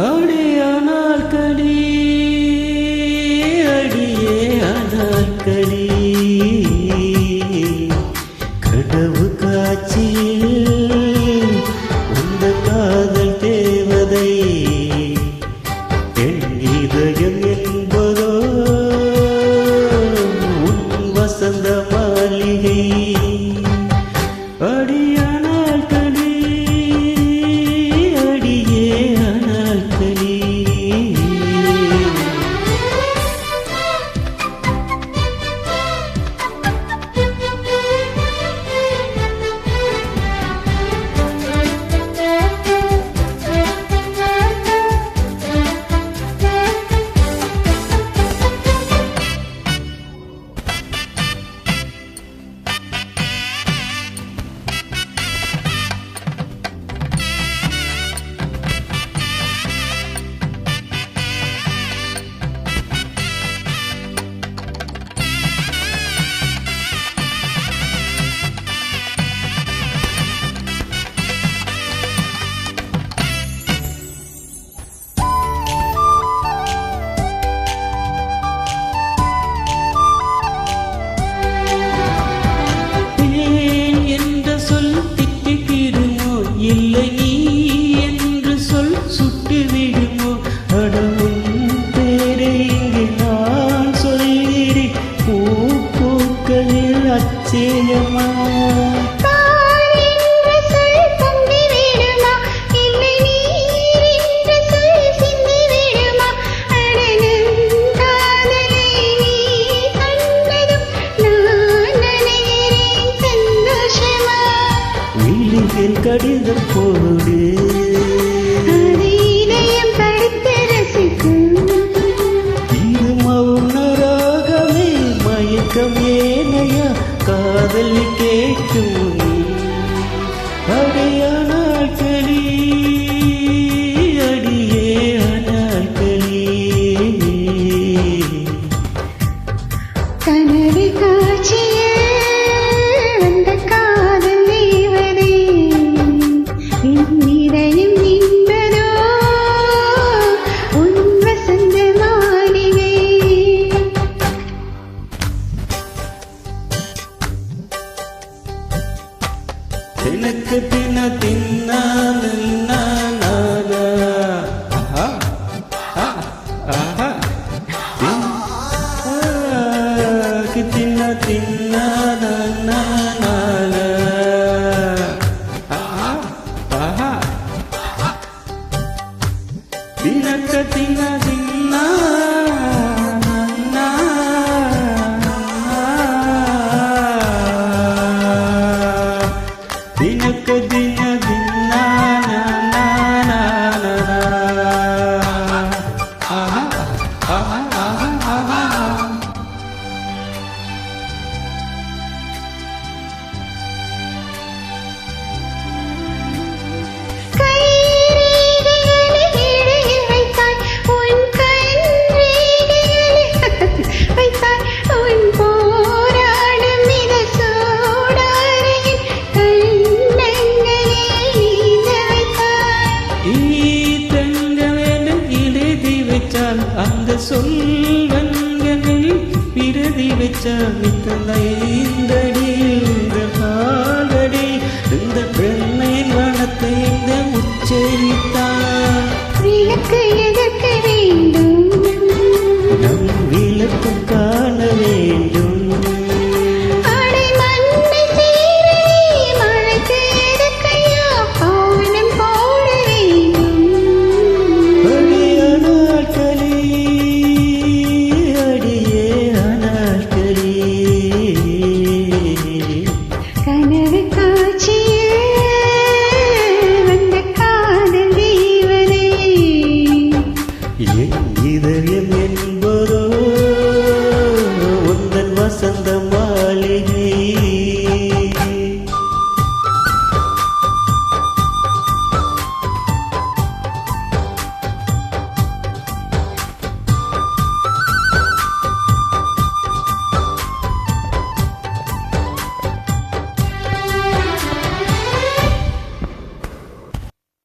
அடியானால் கடி அடியே ஆனால் கடி கடவு காட்சியில் உந்த காதல் தேவதை என் இதயம் என்பதோ உன் வசந்த மாளிகை அடியானால் கடி அடியே ஆனால் கடி இல்லை நீ என்று சொல் சுட்டு விடுமோ அடவும் பேரை இங்கு நான் சொல்கிறேன் பூக்களில் அச்சேயமா என் கடிதம் போடு இதயம் படித்து ரசிக்கும் இது மௌனராகமே மயக்கம் ஏனையா காதல் கேட்கும் அடியானால் களி அடியே ஆனால் களி கனவு காட்சியில் அந்த காதல் தேவதை இதயம் நின்பதோ உன் வசந்த மாளிகை தினக்கு தின தின்னான தின்ன தின்னான தினக்க தின தின்னா தினக்க தின தின்னா அந்த சொல்வன்களில் பிரதி வச்ச மித்தலை இந்த